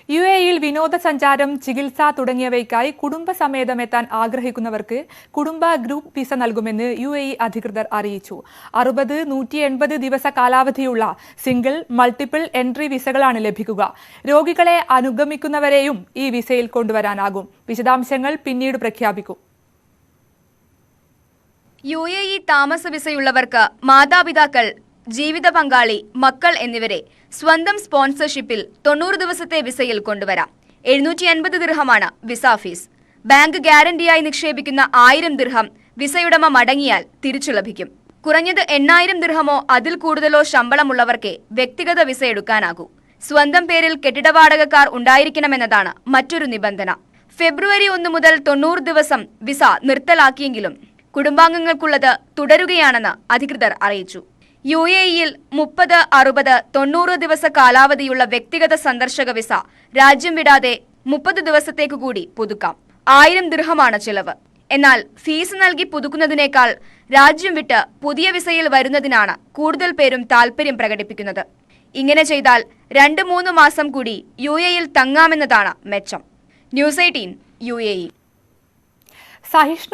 UAE-യിൽ വിനോദസഞ്ചാരം, ചികിത്സ തുടങ്ങിയവയ്ക്കായി കുടുംബസമേതം എത്താൻ ആഗ്രഹിക്കുന്നവർക്ക് കുടുംബ ഗ്രൂപ്പ് വിസ നൽകുമെന്ന് UAE അധികൃതർ അറിയിച്ചു. 60, 180 ദിവസ കാലാവധിയുള്ള സിംഗിൾ, മൾട്ടിപ്പിൾ എൻട്രി വിസകളാണ് ലഭിക്കുക. രോഗികളെ അനുഗമിക്കുന്നവരെയും ഈ വിസയിൽ കൊണ്ടുവരാനാകും. വിശദാംശങ്ങൾ പിന്നീട് പ്രഖ്യാപിക്കും. UAE താമസ വിസയുള്ളവർക്ക് മാതാപിതാക്കൾ, ജീവിത പങ്കാളി, മക്കൾ എന്നിവരെ സ്വന്തം സ്പോൺസർഷിപ്പിൽ 90 ദിവസത്തെ വിസയിൽ കൊണ്ടുവരാം. 750 ദിർഹമാണ് വിസ ഫീസ്. ബാങ്ക് ഗ്യാരണ്ടിയായി നിക്ഷേപിക്കുന്ന 1000 ദിർഹം വിസയുടമ മടങ്ങിയാൽ തിരിച്ചു ലഭിക്കും. കുറഞ്ഞത് 8000 ദിർഹമോ അതിൽ കൂടുതലോ ശമ്പളമുള്ളവർക്കേ വ്യക്തിഗത വിസ എടുക്കാനാകൂ. സ്വന്തം പേരിൽ കെട്ടിടവാടകക്കാർ ഉണ്ടായിരിക്കണമെന്നതാണ് മറ്റൊരു നിബന്ധന. ഫെബ്രുവരി 1 മുതൽ 90 ദിവസം വിസ നിർത്തലാക്കിയെങ്കിലും കുടുംബാംഗങ്ങൾക്കുള്ളത് തുടരുകയാണെന്ന് അധികൃതർ അറിയിച്ചു. UAE-യിൽ 30, 60, 90 ദിവസ കാലാവധിയുള്ള വ്യക്തിഗത സന്ദർശക വിസ രാജ്യം വിടാതെ 30 ദിവസത്തേക്ക് കൂടി പുതുക്കാം. 1000 ദിർഹമാണ് ചിലവ്. എന്നാൽ ഫീസ് നൽകി പുതുക്കുന്നതിനേക്കാൾ രാജ്യം വിട്ട് പുതിയ വിസയിൽ വരുന്നതിനാണ് കൂടുതൽ പേരും താൽപര്യം പ്രകടിപ്പിക്കുന്നത്. ഇങ്ങനെ ചെയ്താൽ 2-3 മാസം കൂടി UAE-യിൽ തങ്ങാമെന്നതാണ് മെച്ചം. News 18 UAE.